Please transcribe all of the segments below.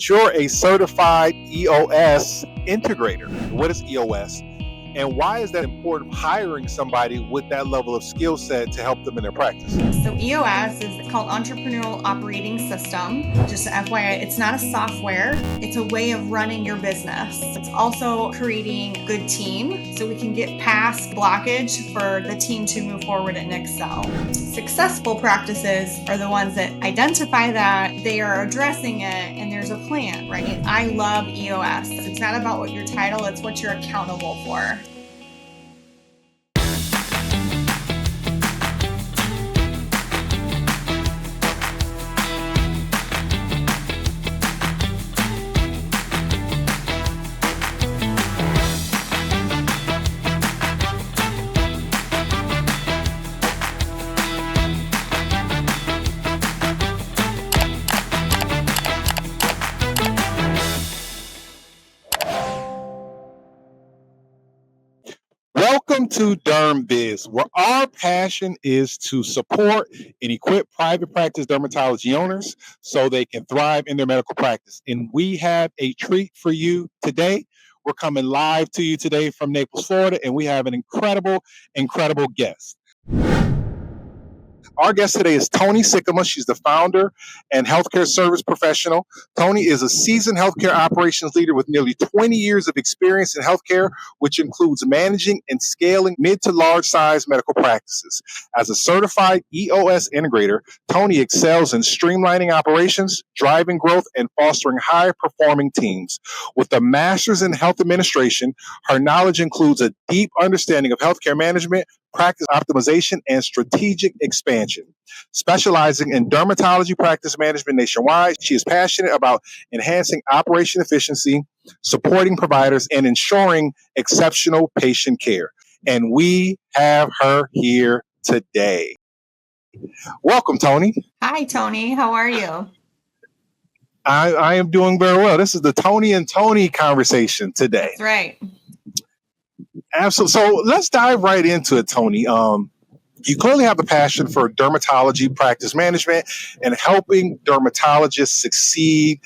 you're a certified EOS integrator. What is EOS? And why is that important, hiring somebody with that level of skill set to help them in their practice? So EOS is called Entrepreneurial Operating System. Just FYI, it's not a software. It's a way of running your business. It's also creating a good team so we can get past blockage for the team to move forward and excel. Successful practices are the ones that identify that, they are addressing it, and there's a plan, right? I love EOS. It's not about what your title, it's what you're accountable for. Welcome to Dermbiz, where our passion is to support and equip private practice dermatology owners so they can thrive in their medical practice. And we have a treat for you today. We're coming live to you today from Naples, Florida, and we have an incredible guest. Our guest today is Toni Sikkema. She's the founder and healthcare service professional. Toni is a seasoned healthcare operations leader with nearly 20 years of experience in healthcare, which includes managing and scaling mid to large size medical practices. As a certified EOS integrator, Toni excels in streamlining operations, driving growth, and fostering high performing teams. With a master's in health administration, her knowledge includes a deep understanding of healthcare management, practice optimization, and strategic expansion. Specializing in dermatology practice management nationwide, she is passionate about enhancing operation efficiency, supporting providers, and ensuring exceptional patient care. And we have her here today. Welcome, Toni. Hi, Toni. How are you? I am doing very well. This is the Toni and Toni conversation today. That's right. Absolutely. So let's dive right into it, Toni. You clearly have a passion for dermatology practice management and helping dermatologists succeed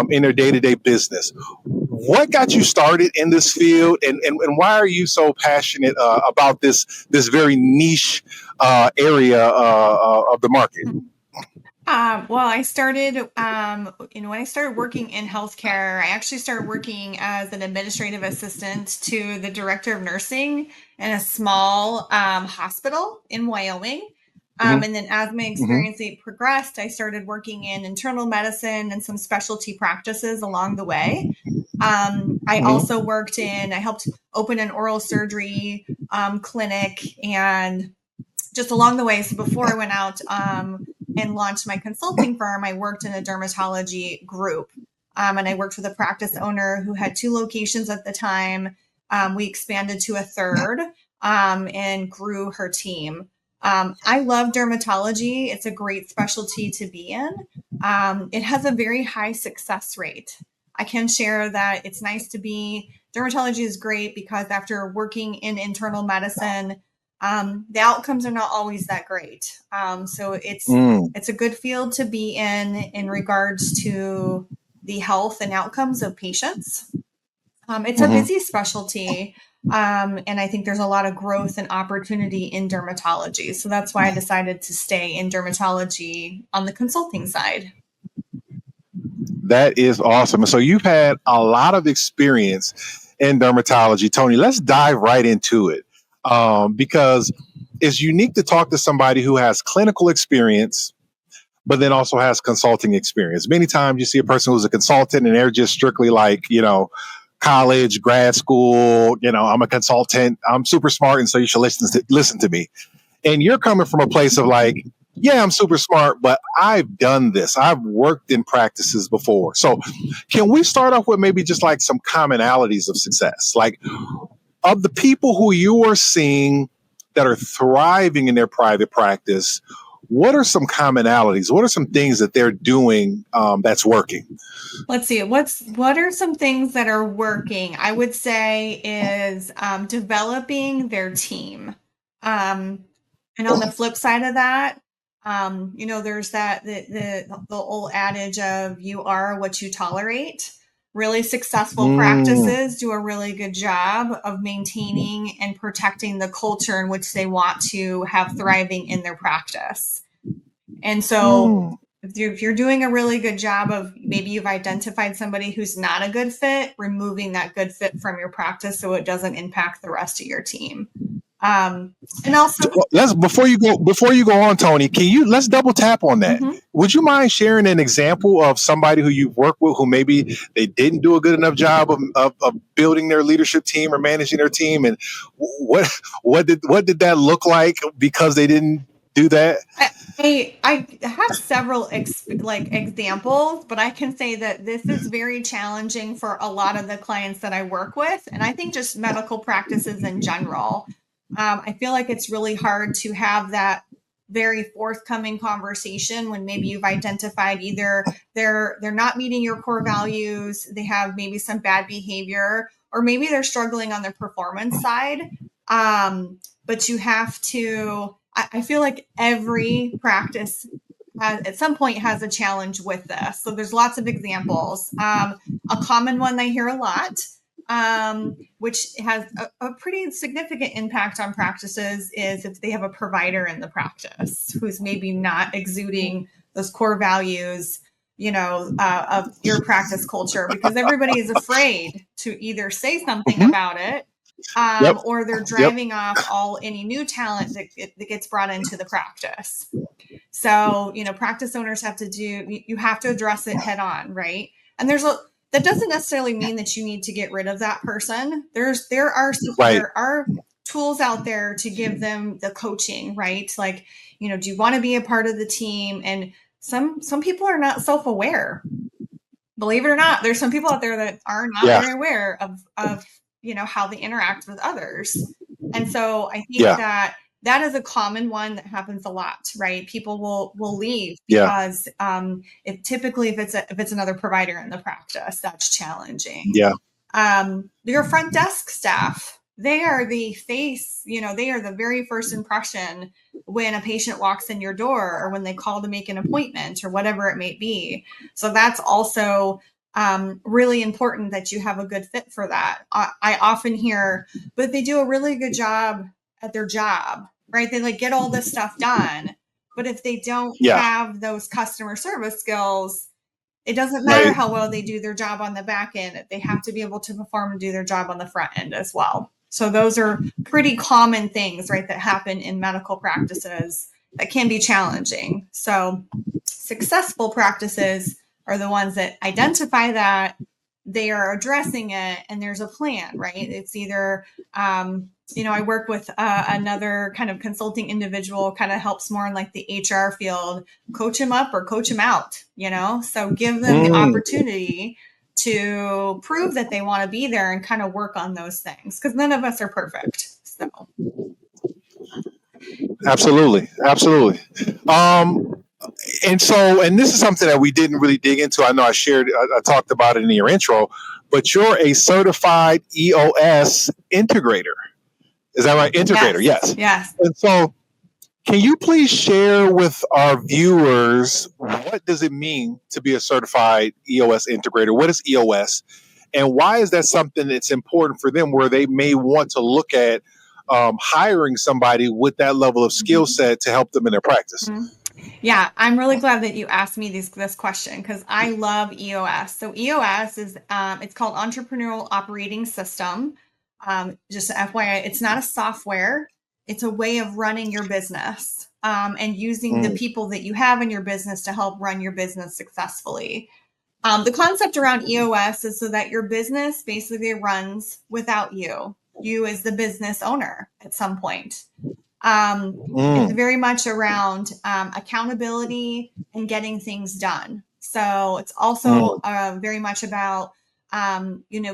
in their day-to-day business. What got you started in this field, and why are you so passionate about this very niche area of the market? Well, I started, when I started working in healthcare, I actually started working as an administrative assistant to the director of nursing in a small hospital in Wyoming. And then as my experience progressed, I started working in internal medicine and some specialty practices along the way. I also I helped open an oral surgery clinic, and just along the way. So before I went out and launched my consulting firm, I worked in a dermatology group. And I worked with a practice owner who had 2 locations at the time. We expanded to a third and grew her team. I love dermatology. It's a great specialty to be in. It has a very high success rate. I can share that it's nice to be, dermatology is great because after working in internal medicine, the outcomes are not always that great. So it's a good field to be in regards to the health and outcomes of patients. It's a busy specialty. And I think there's a lot of growth and opportunity in dermatology. So that's why I decided to stay in dermatology on the consulting side. That is awesome. So you've had a lot of experience in dermatology. Toni, let's dive right into it. Because it's unique to talk to somebody who has clinical experience, but then also has consulting experience. Many times you see a person who's a consultant and they're just strictly like, college, grad school, I'm a consultant, I'm super smart, and so you should listen to me. And you're coming from a place of like, yeah, I'm super smart, but I've done this. I've worked in practices before. So can we start off with maybe just like some commonalities of success? Like, of the people who you are seeing that are thriving in their private practice, what are some commonalities? What are some things that they're doing that's working? Let's see. What are some things that are working? I would say is developing their team. And on the flip side of that, There's the old adage of you are what you tolerate. Really successful practices do a really good job of maintaining and protecting the culture in which they want to have thriving in their practice. And so if you're doing a really good job of, maybe you've identified somebody who's not a good fit, removing that good fit from your practice so it doesn't impact the rest of your team. And also, before you go on, Toni, let's double tap on that. Would you mind sharing an example of somebody who you've worked with who maybe they didn't do a good enough job of building their leadership team or managing their team, and what did that look like because they didn't do that? I have several examples, but I can say that this is very challenging for a lot of the clients that I work with, and I think just medical practices in general. I feel like it's really hard to have that very forthcoming conversation when maybe you've identified either they're not meeting your core values, they have maybe some bad behavior, or maybe they're struggling on their performance side. But you have to, I feel like every practice at some point has a challenge with this. So there's lots of examples. A common one I hear a lot, which has a pretty significant impact on practices, is if they have a provider in the practice who's maybe not exuding those core values, of your practice culture, because everybody is afraid to either say something about it, or they're driving off any new talent that gets brought into the practice. So, practice owners you have to address it head on, right? And that doesn't necessarily mean that you need to get rid of that person. There are tools out there to give them the coaching, right? Like, do you want to be a part of the team? And some people are not self-aware. Believe it or not, there's some people out there that are not very aware of how they interact with others. And so I think that is a common one that happens a lot, right? People will leave because if it's another provider in the practice, that's challenging. Your front desk staff, they are the face, they are the very first impression when a patient walks in your door, or when they call to make an appointment, or whatever it may be. So that's also really important that you have a good fit for that. I often hear, but they do a really good job at their job, right? They get all this stuff done, but if they don't have those customer service skills, it doesn't matter how well they do their job on the back end. They have to be able to perform and do their job on the front end as well. So those are pretty common things, right, that happen in medical practices that can be challenging. So successful practices are the ones that identify that, they are addressing it, and there's a plan, right? It's either, I work with another kind of consulting individual, kind of helps more in the HR field, coach him up or coach him out, so give them the opportunity to prove that they want to be there and kind of work on those things, because none of us are perfect. So. Absolutely. And this is something that we didn't really dig into. I know I talked about it in your intro, but you're a certified EOS integrator. Is that right? Integrator, yes. And so can you please share with our viewers, what does it mean to be a certified EOS integrator? What is EOS? And why is that something that's important for them, where they may want to look at hiring somebody with that level of skill set to help them in their practice? Yeah, I'm really glad that you asked me this question, because I love EOS. So EOS is it's called Entrepreneurial Operating System. Just FYI, it's not a software. It's a way of running your business, and using the people that you have in your business to help run your business successfully. The concept around EOS is so that your business basically runs without you as the business owner at some point. It's very much around accountability and getting things done. So it's also very much about,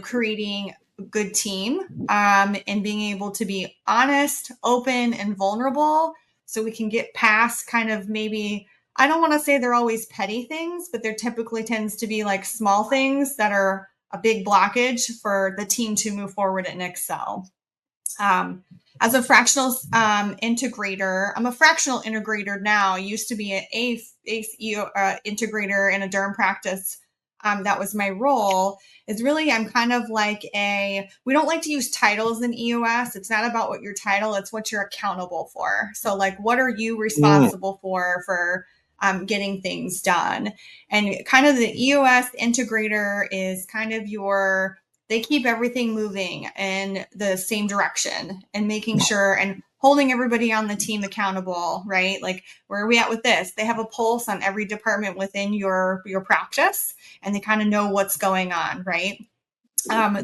creating a good team, and being able to be honest, open, and vulnerable, so we can get past kind of, maybe, I don't want to say they're always petty things, but there typically tends to be small things that are a big blockage for the team to move forward and excel. as a fractional integrator, I'm a fractional integrator now. I used to be an ACE integrator in a derm practice. That was my role. Is really, I'm kind of like we don't like to use titles in EOS. It's not about what your title, it's what you're accountable for. So like, what are you responsible for getting things done? And kind of the EOS integrator is kind of they keep everything moving in the same direction and making sure and holding everybody on the team accountable, right? Like, where are we at with this? They have a pulse on every department within your practice, and they kind of know what's going on, right?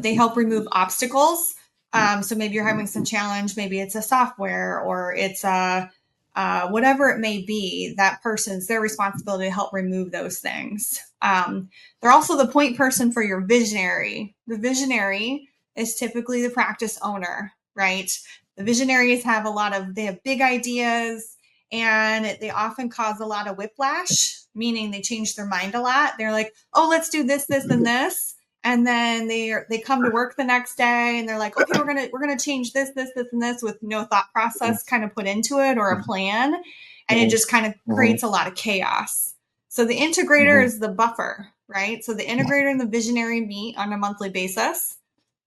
They help remove obstacles. So maybe you're having some challenge, maybe it's a software or it's whatever it may be, that person's their responsibility to help remove those things. They're also the point person for your visionary. The visionary is typically the practice owner, right? The visionaries they have big ideas, and they often cause a lot of whiplash, meaning they change their mind a lot. They're like, oh, let's do this, this, and this. And then they come to work the next day and they're like, okay, we're gonna change this, this, this, and this, with no thought process kind of put into it or a plan. And it just kind of creates a lot of chaos. So the integrator is the buffer, right? So the integrator and the visionary meet on a monthly basis.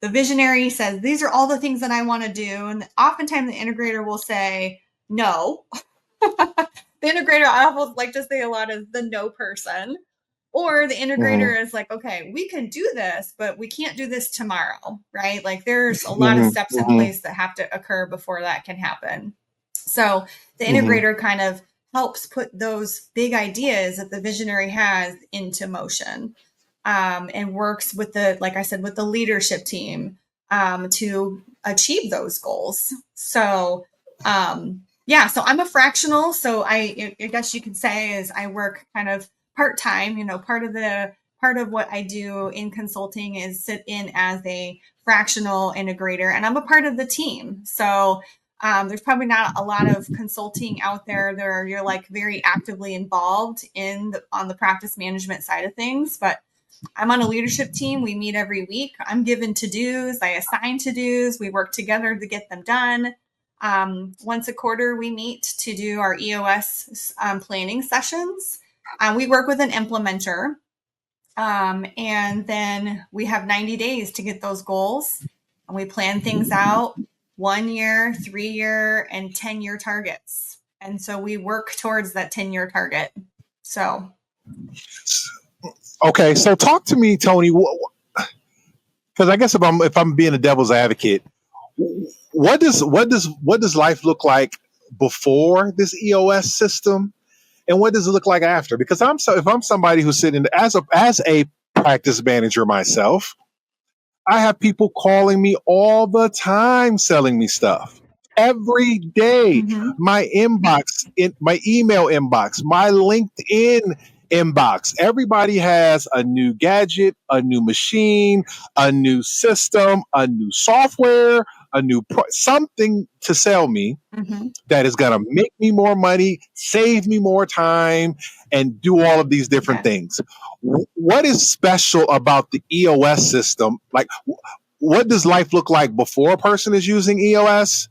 The visionary says, these are all the things that I want to do. And oftentimes the integrator will say, no. The integrator, I almost like to say a lot, is the no person. Or the integrator is like, okay, we can do this, but we can't do this tomorrow, right? Like, there's a lot of steps in place that have to occur before that can happen. So the integrator kind of helps put those big ideas that the visionary has into motion, and works with like I said, with the leadership team to achieve those goals. So, so I'm a fractional. So I guess you could say is I work kind of part-time. Part of what I do in consulting is sit in as a fractional integrator, and I'm a part of the team. So there's probably not a lot of consulting out there that you're like very actively involved on the practice management side of things, but I'm on a leadership team. We meet every week. I'm given to-dos. I assign to-dos. We work together to get them done. Once a quarter, we meet to do our EOS planning sessions. We work with an implementer, and then we have 90 days to get those goals. And we plan things out 1 year, 3 year, and 10-year targets. And so we work towards that 10-year target. So. Okay, so talk to me, Toni, because I guess if I'm being a devil's advocate, what does life look like before this EOS system, and what does it look like after? Because if I'm somebody who's sitting as a practice manager myself, I have people calling me all the time selling me stuff. Every day, my inbox, my email inbox, my LinkedIn inbox. Everybody has a new gadget, a new machine, a new system, a new software, something to sell me that is going to make me more money, save me more time, and do all of these different things. What is special about the EOS system? Like, what does life look like before a person is using EOS?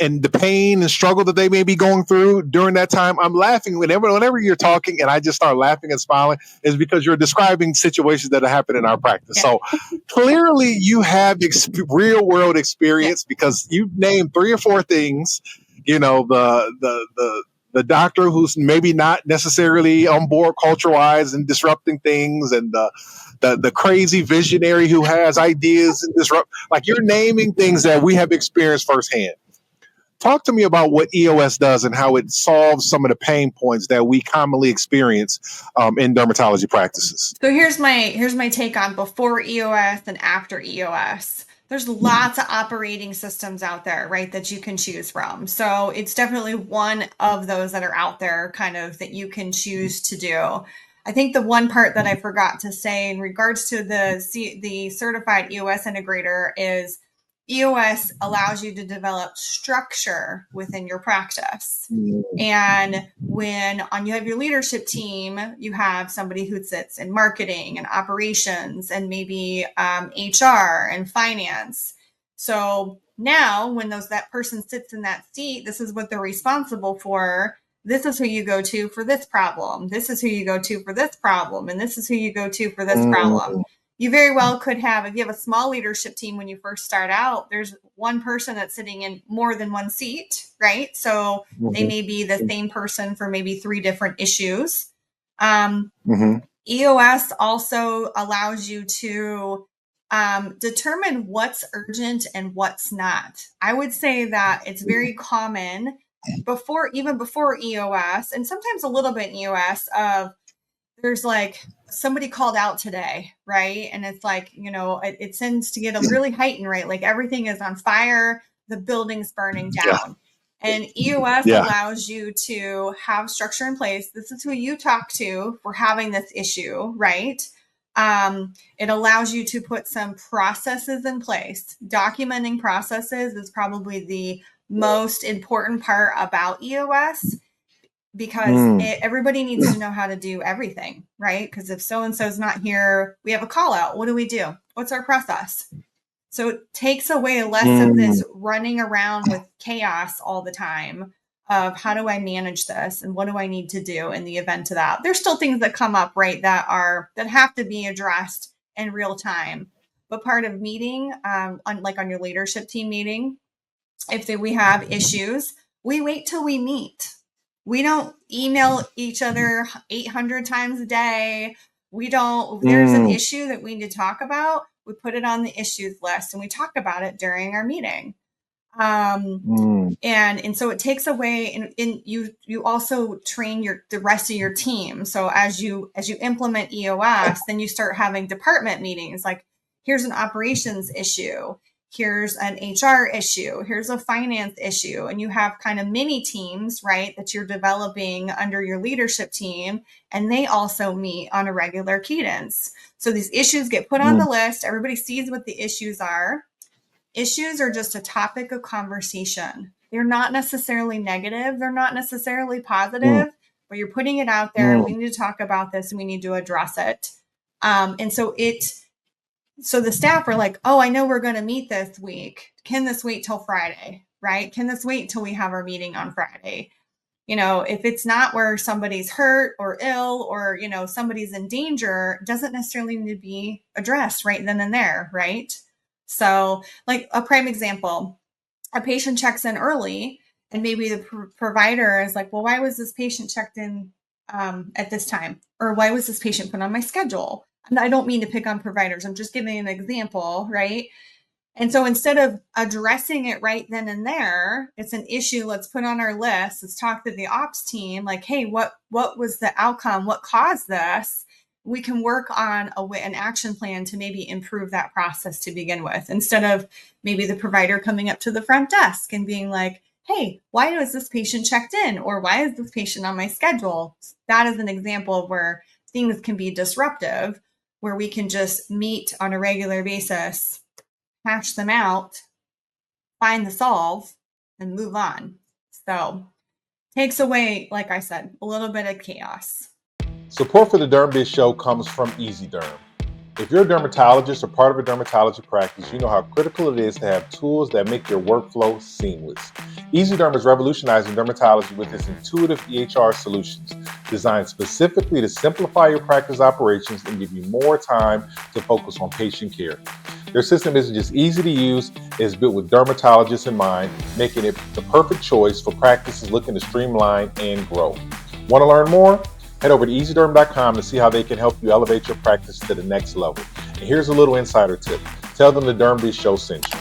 And the pain and struggle that they may be going through during that time. I'm laughing whenever you're talking, and I just start laughing and smiling, is because you're describing situations that happen in our practice. So clearly you have real world experience, because you named 3 or 4 things. The doctor who's maybe not necessarily on board culture wise and disrupting things, and the crazy visionary who has ideas and disrupt. Like, you're naming things that we have experienced firsthand. Talk to me about what EOS does and how it solves some of the pain points that we commonly experience in dermatology practices. So here's my take on before EOS and after EOS. There's lots of operating systems out there, right, that you can choose from. So it's definitely one of those that are out there kind of that you can choose to do. I think the one part that I forgot to say in regards to the Certified EOS Integrator is EOS allows you to develop structure within your practice. And when you have your leadership team, you have somebody who sits in marketing and operations and maybe HR and finance. So Now, when that person sits in that seat, this is what they're responsible for. This is who you go to for this problem. This is who you go to for this problem. And this is who you go to for this problem. You very well could have, if you have a small leadership team when you first start out, there's one person that's sitting in more than one seat, right? So they may be the same person for maybe 3 different issues. EOS also allows you to determine what's urgent and what's not. I would say that it's very common even before EOS, and sometimes a little bit in EOS, of there's like somebody called out today, right? And it's like, it tends to get a really heightened, right? Like everything is on fire, the building's burning down. And EOS allows you to have structure in place. This is who you talk to for having this issue, right? It allows you to put some processes in place. Documenting processes is probably the most important part about EOS, because everybody needs to know how to do everything, right? Because if so-and-so's not here, we have a call out. What do we do? What's our process? So it takes away less of this running around with chaos all the time of how do I manage this and what do I need to do in the event of that. There's still things that come up, right, that have to be addressed in real time. But part of meeting, like on your leadership team meeting, if we have issues, we wait till we meet. We don't email each other 800 times a day. We don't, if there's an issue that we need to talk about, we put it on the issues list and we talk about it during our meeting. And so it takes away, and you also train the rest of your team. So as you implement EOS, then you start having department meetings, like here's an operations issue, here's an HR issue, here's a finance issue. And you have kind of mini teams, right, that you're developing under your leadership team. And they also meet on a regular cadence. So these issues get put on the list. Everybody sees what the issues are. Issues are just a topic of conversation. They're not necessarily negative. They're not necessarily positive, but you're putting it out there. We need to talk about this and we need to address it. And so the staff are like, oh, I know we're going to meet this week. Can this wait till Friday, right? Can this wait till we have our meeting on Friday? If it's not where somebody's hurt or ill or, somebody's in danger, it doesn't necessarily need to be addressed right then and there, right? So like a prime example, a patient checks in early and maybe the provider is like, well, why was this patient checked in at this time? Or why was this patient put on my schedule? And I don't mean to pick on providers. I'm just giving an example, right? And so instead of addressing it right then and there, it's an issue. Let's put on our list. Let's talk to the ops team. Like, hey, what was the outcome? What caused this? We can work on an action plan to maybe improve that process to begin with, instead of maybe the provider coming up to the front desk and being like, hey, why was this patient checked in? Or why is this patient on my schedule? That is an example of where things can be disruptive, where we can just meet on a regular basis, hash them out, find the solve, and move on. So takes away, like I said, a little bit of chaos. Support for the Dermbiz show comes from EasyDerm. If you're a dermatologist or part of a dermatology practice, you know how critical it is to have tools that make your workflow seamless. EasyDerm is revolutionizing dermatology with its intuitive EHR solutions, designed specifically to simplify your practice operations and give you more time to focus on patient care. Their system isn't just easy to use, it's built with dermatologists in mind, making it the perfect choice for practices looking to streamline and grow. Want to learn more? Head over to easyderm.com to see how they can help you elevate your practice to the next level. And here's a little insider tip. Tell them the Dermbiz show sent you.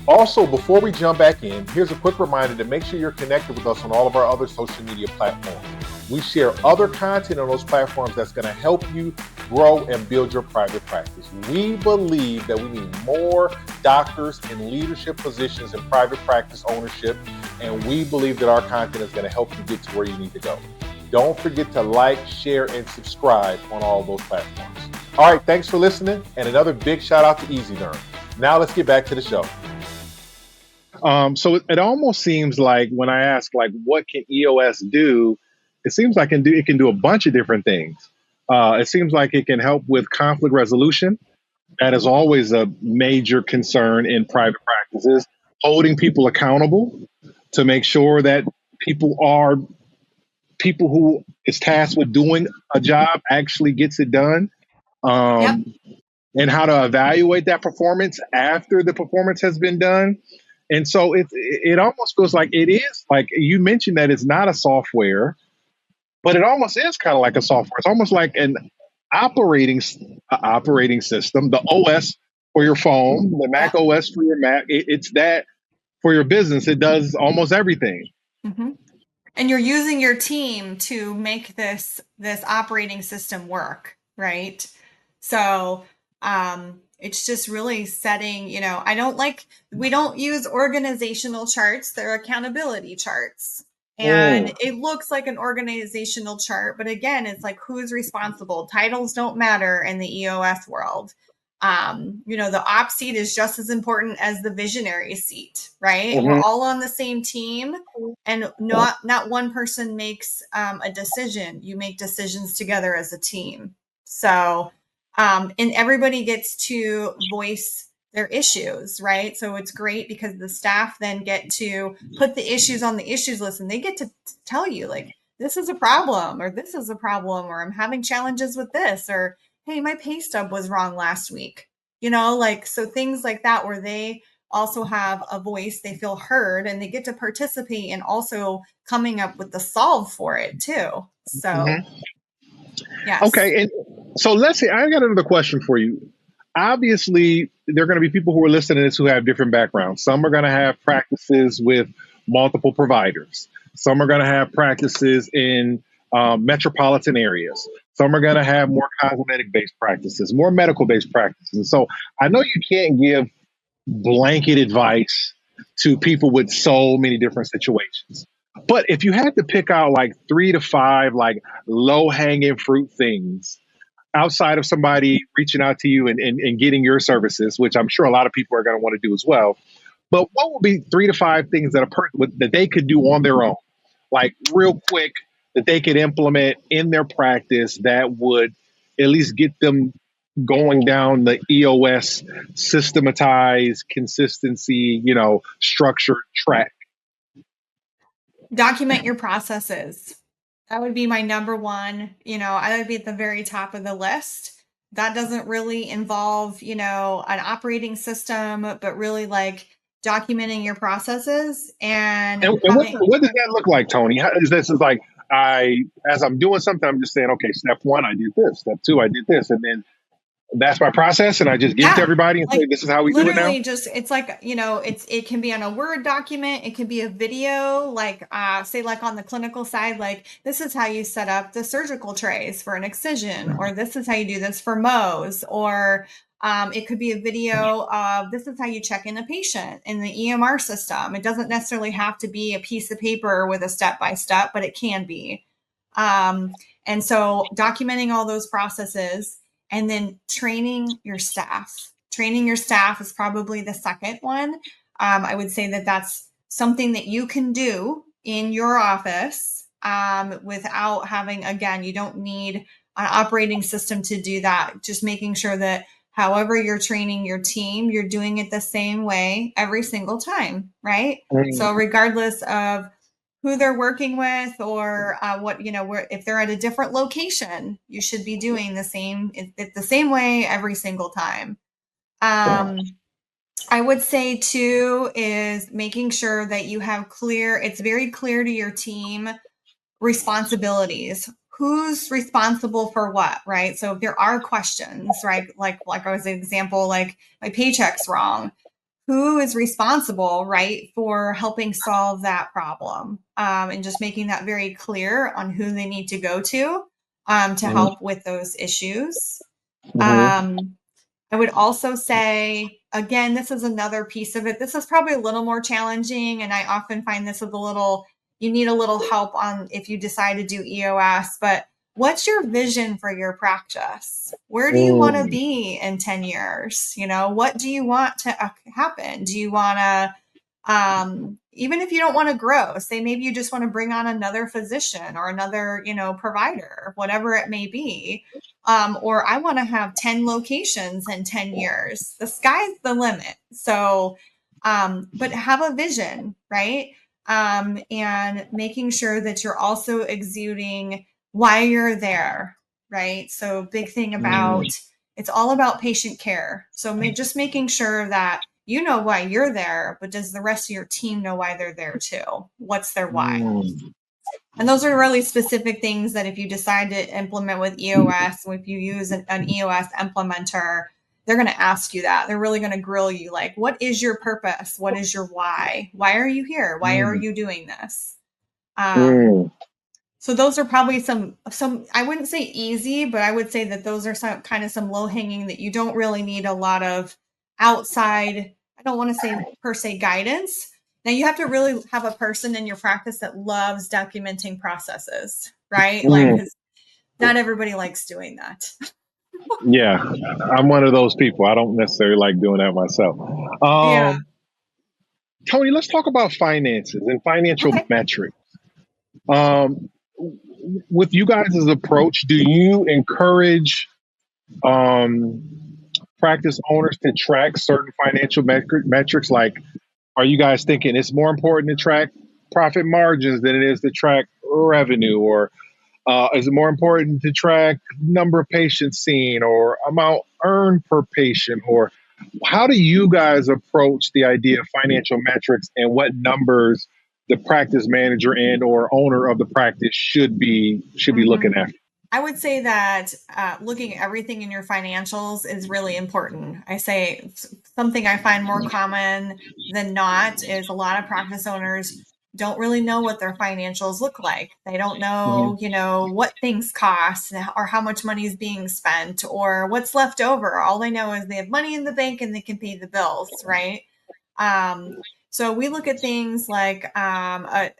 Also, before we jump back in, here's a quick reminder to make sure you're connected with us on all of our other social media platforms. We share other content on those platforms that's going to help you grow and build your private practice. We believe that we need more doctors in leadership positions in private practice ownership, and we believe that our content is going to help you get to where you need to go. Don't forget to like, share, and subscribe on all those platforms. All right, thanks for listening, and another big shout out to EasyDerm. Now let's get back to the show. So it almost seems like when I ask, like, what can EOS do? It seems like it can do a bunch of different things. It seems like it can help with conflict resolution. That is always a major concern in private practices, holding people accountable to make sure that people who is tasked with doing a job actually gets it done. Yep. Um, and how to evaluate that performance after the performance has been done. And so it almost feels like it is like you mentioned that it's not a software, but it almost is kind of like a software. It's almost like an operating system, the OS for your phone, the Mac Yep. OS for your Mac. It's that for your business. It does almost everything. Mm-hmm. And you're using your team to make this operating system work, right? So it's just really setting, we don't use organizational charts, they're accountability charts. And Mm. it looks like an organizational chart, but again, it's like who's responsible. Titles don't matter in the EOS world. The op seat is just as important as the visionary seat, right? We're Mhm. all on the same team, and not one person makes a decision. You make decisions together as a team. So and everybody gets to voice their issues, right? So it's great because the staff then get to put the issues on the issues list, and they get to tell you, like, this is a problem, or this is a problem, or I'm having challenges with this, or hey, my pay stub was wrong last week. So things like that, where they also have a voice, they feel heard, and they get to participate in also coming up with the solve for it too. So, Mhm. yes. Okay, and so let's say I got another question for you. Obviously, there are going to be people who are listening to this who have different backgrounds. Some are going to have practices with multiple providers. Some are going to have practices in metropolitan areas. Some are going to have more cosmetic based practices, more medical based practices. And so I know you can't give blanket advice to people with so many different situations. But if you had to pick out like 3 to 5 like low hanging fruit things outside of somebody reaching out to you and getting your services, which I'm sure a lot of people are going to want to do as well. But what would be 3 to 5 things that that they could do on their own, like real quick, that they could implement in their practice that would at least get them going down the EOS systematized consistency, structured track? Document your processes. That would be my number one. I would be at the very top of the list. That doesn't really involve, an operating system, but really like documenting your processes and And having. what does that look like, Tony? How, is this is like as I'm doing something, I'm just saying, okay, step one, I did this. Step two, I did this, and then that's my process, and I just give it to Yeah, everybody and say, like this is how we do it now. literally just it's like, it can be on a Word document, it can be a video, like say like on the clinical side, like this is how you set up the surgical trays for an excision, or this is how you do this for Mohs, or it could be a video of this is how you check in a patient in the EMR system. It doesn't necessarily have to be a piece of paper with a step by step, but it can be. Um, and so documenting all those processes and then training your staff. Training your staff is probably the second one. I would say that that's something that you can do in your office without having, again, you don't need an operating system to do that. Just making sure that however you're training your team, you're doing it the same way every single time, right? So regardless of who they're working with, or where, if they're at a different location, you should be doing the same way every single time. I would say too is making sure that you have it's very clear to your team responsibilities. Who's responsible for what, right? So if there are questions, right, like I was an example, like my paycheck's wrong, who is responsible, right, for helping solve that problem, and just making that very clear on who they need to go to Mhm. help with those issues. Mhm. Um, I would also say, again, this is another piece of it. This is probably a little more challenging, and I often find this with you need a little help on if you decide to do EOS, but what's your vision for your practice? Where do you want to Mm. be in 10 years? What do you want to happen? Do you want to, even if you don't want to grow, say maybe you just want to bring on another physician or another, provider, whatever it may be. or I want to have 10 locations in 10 years. The sky's the limit. So, but have a vision, right? And making sure that you're also exuding why you're there, right? So, big thing about it's all about patient care. So, just making sure that you know why you're there, but does the rest of your team know why they're there too? What's their why? And those are really specific things that if you decide to implement with EOS, if you use an EOS implementer, they're going to ask you that. They're really going to grill you like, what is your purpose? What is your why? Why are you here? Why are you doing this? So those are probably some, I wouldn't say easy, but I would say that those are some low hanging that you don't really need a lot of outside, I don't want to say per se guidance. Now you have to really have a person in your practice that loves documenting processes, right? Like, 'cause not everybody likes doing that. Yeah, I'm one of those people. I don't necessarily like doing that myself. Yeah. Toni, let's talk about finances and financial Okay. metrics. With you guys' approach, do you encourage practice owners to track certain financial metrics? Like, are you guys thinking it's more important to track profit margins than it is to track revenue? Or is it more important to track number of patients seen or amount earned per patient? Or how do you guys approach the idea of financial metrics and what numbers the practice manager and or owner of the practice should be looking at? I would say that looking at everything in your financials is really important. I say something I find more common than not is a lot of practice owners don't really know what their financials look like. They don't know, what things cost or how much money is being spent or what's left over. All they know is they have money in the bank and they can pay the bills, right? So we look at things like a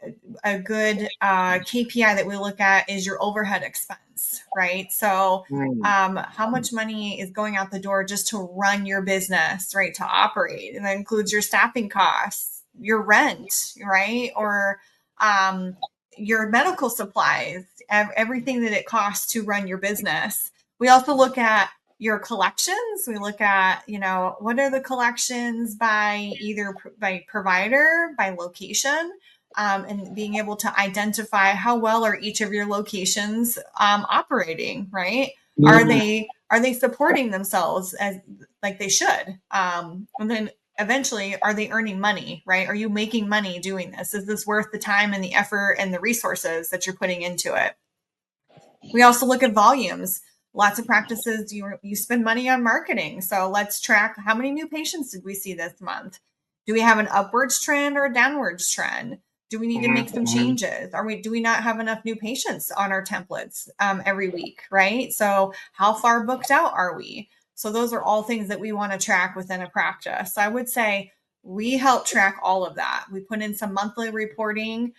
good KPI that we look at is your overhead expense, right? So how much money is going out the door just to run your business, right? To operate, and that includes your staffing costs, your rent, right? Or your medical supplies, everything that it costs to run your business. We also look at your collections. We look at, what are the collections by either by provider, by location, and being able to identify how well are each of your locations operating, right? Are they supporting themselves as like they should? And then eventually, are they earning money, right? Are you making money doing this? Is this worth the time and the effort and the resources that you're putting into it? We also look at volumes. Lots of practices, you spend money on marketing. So let's track how many new patients did we see this month? Do we have an upwards trend or a downwards trend? Do we need to make some changes? Do we not have enough new patients on our templates every week, right? So how far booked out are we? So those are all things that we want to track within a practice. So I would say we help track all of that. We put in some monthly reporting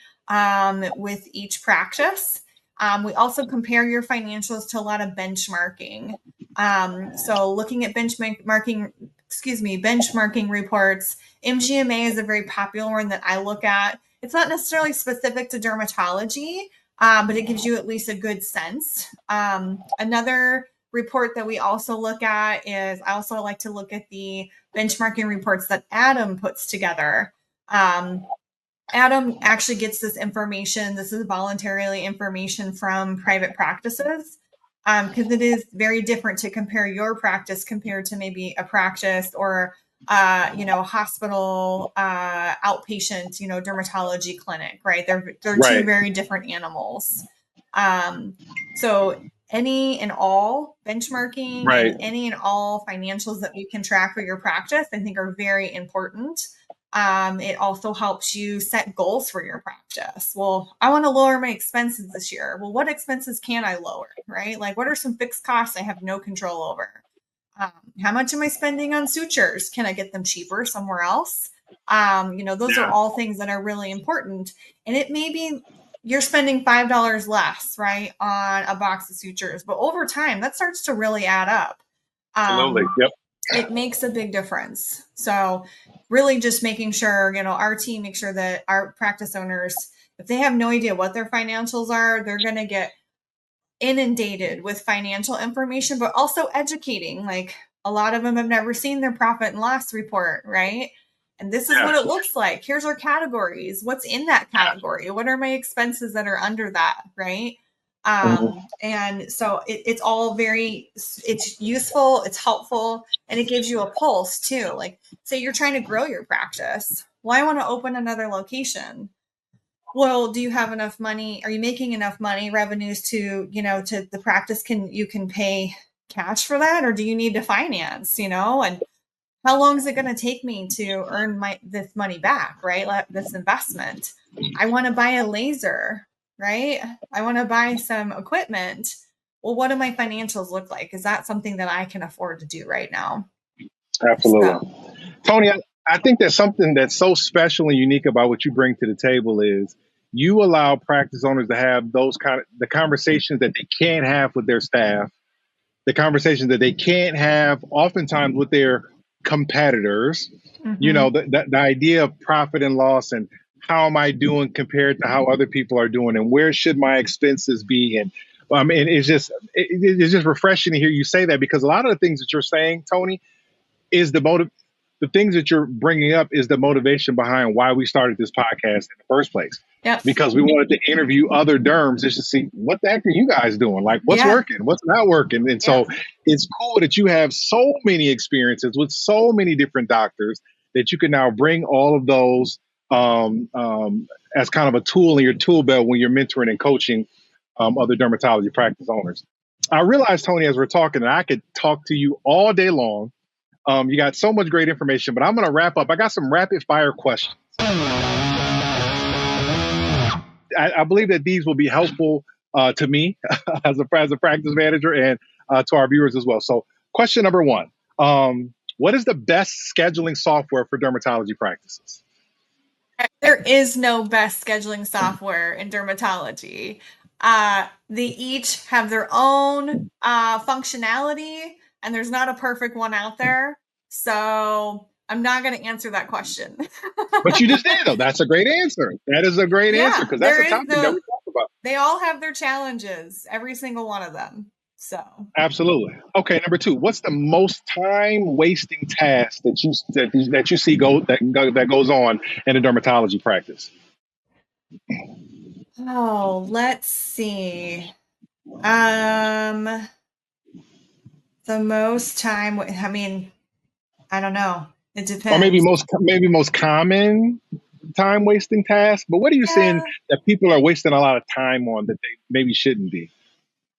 with each practice. We also compare your financials to a lot of benchmarking. So looking at benchmarking reports, MGMA is a very popular one that I look at. It's not necessarily specific to dermatology, but it gives you at least a good sense. Another report that we also look at is I also like to look at the benchmarking reports that Adam puts together. Adam actually gets this information. This is voluntarily information from private practices because it is very different to compare your practice compared to maybe a practice or hospital outpatient, dermatology clinic, right? They're two very different animals. So any and all benchmarking and any and all financials that we can track for your practice, I think are very important. It also helps you set goals for your practice. Well, I want to lower my expenses this year. Well, what expenses can I lower, right? Like what are some fixed costs I have no control over? How much am I spending on sutures? Can I get them cheaper somewhere else? Those are all things that are really important. And it may be you're spending $5 less, right, on a box of sutures, but over time that starts to really add up. Absolutely. Yep. It makes a big difference. So really just making sure, our team makes sure that our practice owners, if they have no idea what their financials are, they're going to get inundated with financial information, but also educating. Like a lot of them have never seen their profit and loss report, right? And this is what it looks like. Here's our categories. What's in that category? What are my expenses that are under that, right? And so it's all it's useful, it's helpful, and it gives you a pulse too. Like, say you're trying to grow your practice. Well, I want to open another location. Well, do you have enough money? Are you making enough money, revenues to the practice you can pay cash for that? Or do you need to finance, and how long is it going to take me to earn this money back, right? This investment. I want to buy a laser, right? I want to buy some equipment. Well, what do my financials look like? Is that something that I can afford to do right now? Absolutely. So, Toni, I think there's something that's so special and unique about what you bring to the table is you allow practice owners to have the conversations that they can't have with their staff, the conversations that they can't have oftentimes with their competitors. You know, the idea of profit and loss and how am I doing compared to how other people are doing and where should my expenses be? And it's just refreshing to hear you say that, because a lot of the things that you're saying, Toni, is the things that you're bringing up is the motivation behind why we started this podcast in the first place. Yep. Because we wanted to interview other derms just to see what the heck are you guys doing? Like, what's working? What's not working? And so it's cool that you have so many experiences with so many different doctors that you can now bring all of those as kind of a tool in your tool belt when you're mentoring and coaching other dermatology practice owners. I realized, Toni, as we're talking, that I could talk to you all day long. You got so much great information, but I'm going to wrap up. I got some rapid fire questions. I believe that these will be helpful to me as a practice manager and to our viewers as well. So question number one, what is the best scheduling software for dermatology practices? There is no best scheduling software in dermatology. They each have their own functionality, and there's not a perfect one out there. So I'm not going to answer that question. But you just did, though. That's a great answer. That is a great answer, because that's a topic that we talk about. They all have their challenges, every single one of them. So absolutely. Okay, number two, what's the most time wasting task that you see that goes on in a dermatology practice? Oh, let's see. The most time, I mean, I don't know. It depends. Or maybe most common time wasting task. But what are you seeing that people are wasting a lot of time on that they maybe shouldn't be?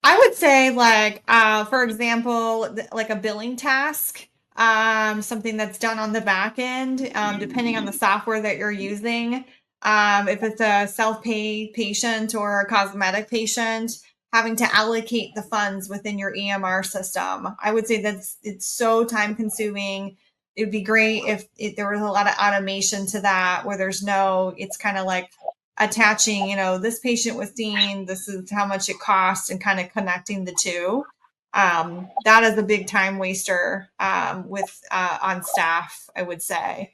I would say, like, for example, like a billing task, something that's done on the back end, depending on the software that you're using. If it's a self-pay patient or a cosmetic patient, having to allocate the funds within your EMR system. I would say it's so time consuming. It would be great if there was a lot of automation to that, where it's kind of like attaching, this patient was seen, this is how much it costs, and kind of connecting the two. That is a big time waster on staff, I would say.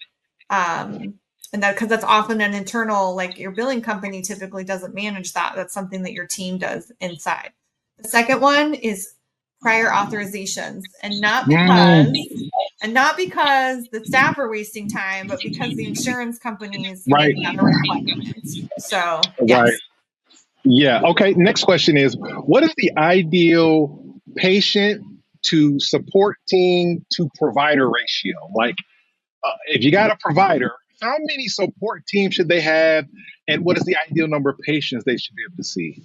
And because that's often an internal, like your billing company typically doesn't manage that. That's something that your team does inside. The second one is prior authorizations, and not because the staff are wasting time, but because the insurance companies make that a requirement. So yes. Right. Yeah. Okay. Next question is, what is the ideal patient to support team to provider ratio? Like, if you got a provider, how many support teams should they have, and what is the ideal number of patients they should be able to see?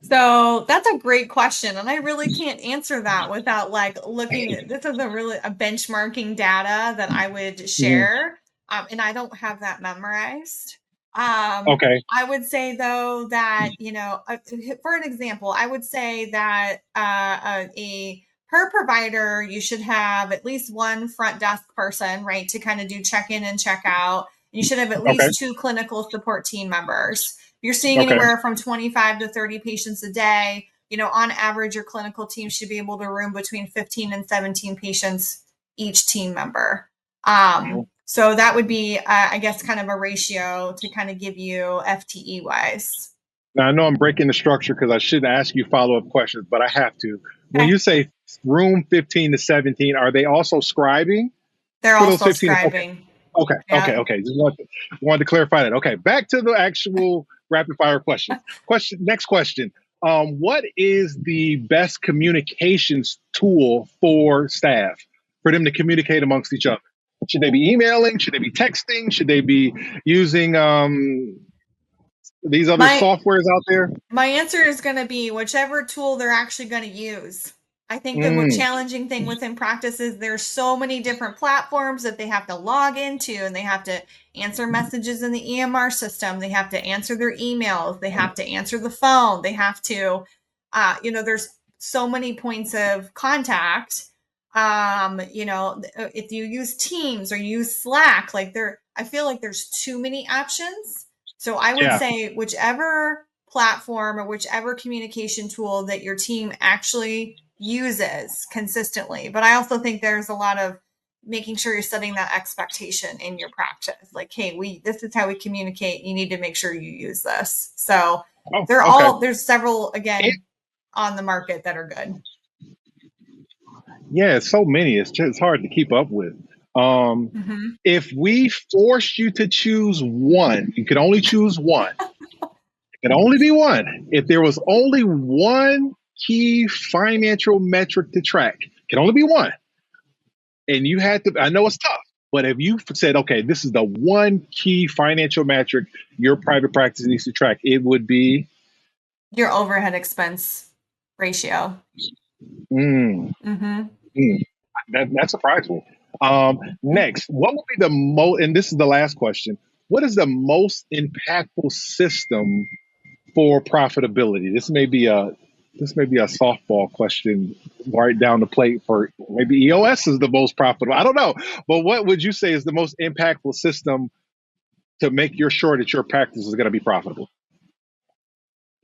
So that's a great question, and I really can't answer that without looking. This is a benchmarking data that I would share, and I don't have that memorized. Okay. I would say, though, that for an example, I would say that per provider, you should have at least one front desk person, right, to kind of do check-in and check-out. You should have at least 2 clinical support team members. You're seeing anywhere from 25 to 30 patients a day. On average, your clinical team should be able to room between 15 and 17 patients each team member. So that would be, I guess, kind of a ratio to kind of give you FTE wise. Now, I know I'm breaking the structure because I shouldn't ask you follow-up questions, but I have to. When Okay. you say room 15 to 17, are they also scribing They're for those also 15? Okay. scribing. Okay. Yeah. Just wanted to clarify that. Okay, back to the actual rapid fire questions. Next question. What is the best communications tool for staff for them to communicate amongst each other? Should they be emailing? Should they be texting? Should they be using these other My softwares out there? My answer is going to be whichever tool they're actually going to use. I think the Mm, challenging thing within practice is there's so many different platforms that they have to log into, and they have to answer messages in the EMR system. They have to answer their emails. They have to answer the phone. They have to, there's so many points of contact. If you use Teams or use Slack, I feel like there's too many options. So I would yeah. say whichever platform or whichever communication tool that your team actually uses consistently. But I also think there's a lot of making sure you're setting that expectation in your practice. Like, hey, this is how we communicate. You need to make sure you use this. So Oh, okay. there's several, again, on the market that are good. Yeah, so many. It's hard to keep up with. Mm-hmm. If we forced you to choose one, you could only choose one. It could only be one. If there was only one key financial metric to track, it can only be one. And you had to, I know it's tough, but if you said, okay, this is the one key financial metric your private practice needs to track, it would be your overhead expense ratio. mm, Mm-hmm. that surprised me. Next, what would be the most, and this is the last question, what is the most impactful system for profitability? This may be a softball question right down the plate for maybe EOS is the most profitable. I don't know. But what would you say is the most impactful system to make sure that your practice is going to be profitable?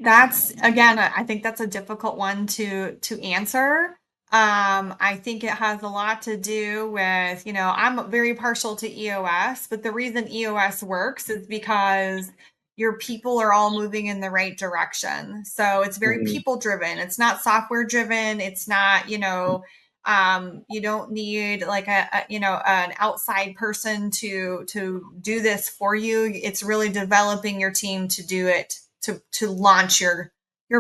That's, again, I think that's a difficult one to answer. I think it has a lot to do with, I'm very partial to EOS, but the reason EOS works is because your people are all moving in the right direction. So it's very people driven. It's not software driven. It's not, you don't need like an outside person to do this for you. It's really developing your team to do it, to launch your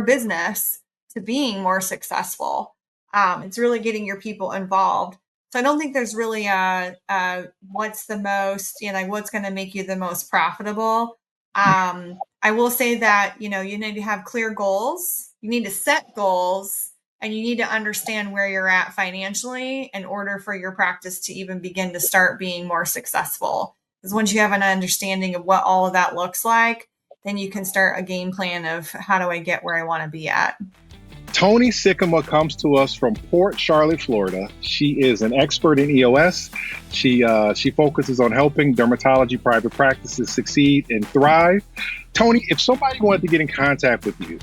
business to being more successful. It's really getting your people involved. So I don't think there's really what's the most, what's going to make you the most profitable. I will say that, you need to have clear goals. You need to set goals, and you need to understand where you're at financially in order for your practice to even begin to start being more successful. Because once you have an understanding of what all of that looks like, then you can start a game plan of how do I get where I want to be at. Toni Sikkema comes to us from Port Charlotte, Florida. She is an expert in EOS. She focuses on helping dermatology private practices succeed and thrive. Toni, if somebody wanted to get in contact with you,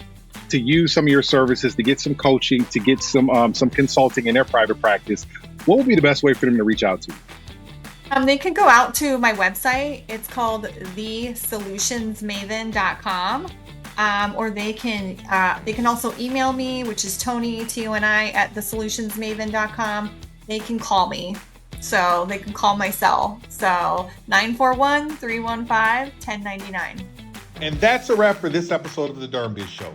to use some of your services, to get some coaching, to get some consulting in their private practice, what would be the best way for them to reach out to you? They can go out to my website. It's called thesolutionsmaven.com. Or they can also email me, which is Toni, T-O-N-I, at thesolutionsmaven.com. They can call me. So they can call my cell. So 941-315-1099. And that's a wrap for this episode of the Dermbiz Show.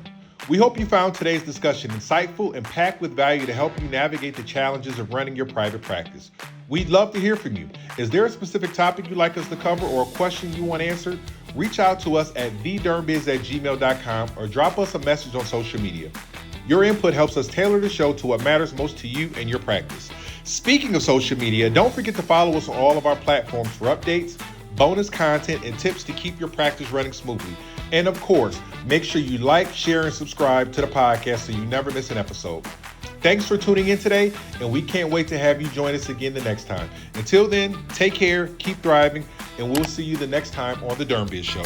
We hope you found today's discussion insightful and packed with value to help you navigate the challenges of running your private practice. We'd love to hear from you. Is there a specific topic you'd like us to cover or a question you want answered? Reach out to us at thedermbiz@gmail.com or drop us a message on social media. Your input helps us tailor the show to what matters most to you and your practice. Speaking of social media, don't forget to follow us on all of our platforms for updates, bonus content, and tips to keep your practice running smoothly. And of course, make sure you like, share, and subscribe to the podcast so you never miss an episode. Thanks for tuning in today, and we can't wait to have you join us again the next time. Until then, take care, keep thriving, and we'll see you the next time on the Dermbiz Show.